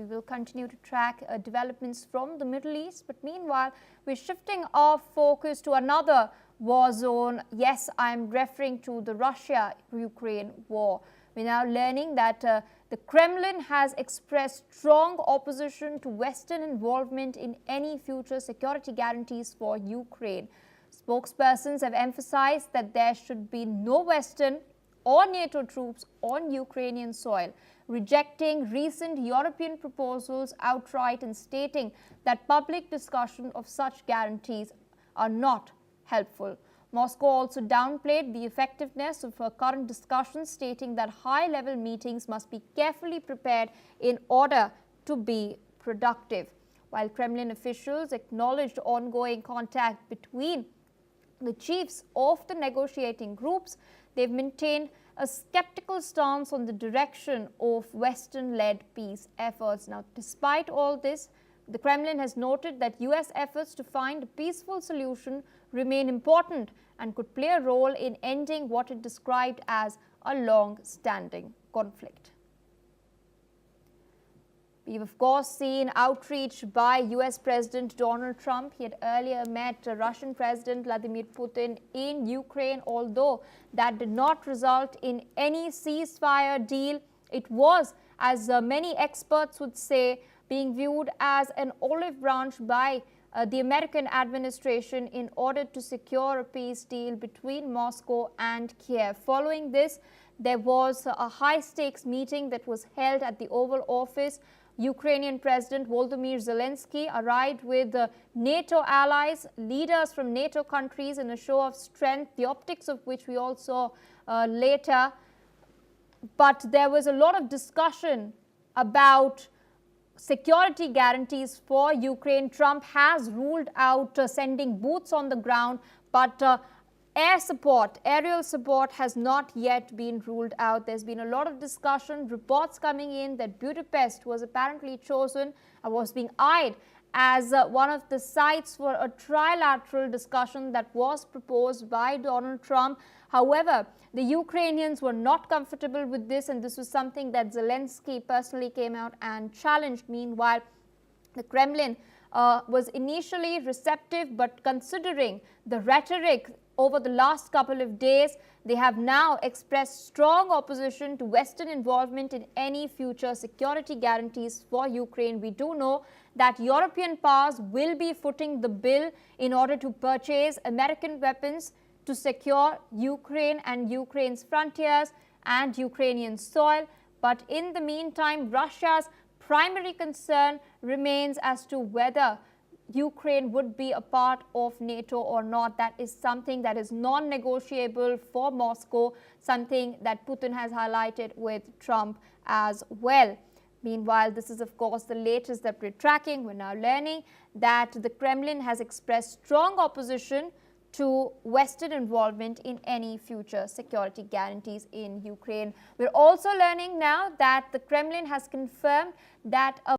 We will continue to track developments from the Middle East. But meanwhile, we're shifting our focus to another war zone. Yes, I'm referring to the Russia-Ukraine war. We're now learning that the Kremlin has expressed strong opposition to Western involvement in any future security guarantees for Ukraine. Spokespersons have emphasized that there should be no Western or NATO troops on Ukrainian soil, rejecting recent European proposals outright and stating that public discussion of such guarantees are not helpful. Moscow also downplayed the effectiveness of her current discussions, stating that high-level meetings must be carefully prepared in order to be productive. While Kremlin officials acknowledged ongoing contact between the chiefs of the negotiating groups, they've maintained a skeptical stance on the direction of Western-led peace efforts. Now, despite all this, the Kremlin has noted that US efforts to find a peaceful solution remain important and could play a role in ending what it described as a long-standing conflict. We've, of course, seen outreach by US President Donald Trump. He had earlier met Russian President Vladimir Putin in Ukraine, although that did not result in any ceasefire deal. It was, as many experts would say, being viewed as an olive branch by the American administration in order to secure a peace deal between Moscow and Kiev. Following this, there was a high-stakes meeting that was held at the Oval Office. Ukrainian President Volodymyr Zelensky arrived with NATO allies, leaders from NATO countries in a show of strength, the optics of which we all saw later. But there was a lot of discussion about security guarantees for Ukraine. Trump has ruled out sending boots on the ground, but aerial support has not yet been ruled out. There's been a lot of discussion, reports coming in that Budapest was apparently chosen and was being eyed as one of the sites for a trilateral discussion that was proposed by Donald Trump. However, the Ukrainians were not comfortable with this, and this was something that Zelensky personally came out and challenged. Meanwhile, the Kremlin was initially receptive, but considering the rhetoric over the last couple of days, they have now expressed strong opposition to Western involvement in any future security guarantees for Ukraine. We do know that European powers will be footing the bill in order to purchase American weapons to secure Ukraine and Ukraine's frontiers and Ukrainian soil. But in the meantime, Russia's primary concern remains as to whether Ukraine would be a part of NATO or not. That is something that is non-negotiable for Moscow, something that Putin has highlighted with Trump as well. Meanwhile, this is, of course, the latest that we're tracking. We're now learning that the Kremlin has expressed strong opposition to Western involvement in any future security guarantees in Ukraine. We're also learning now that the Kremlin has confirmed that a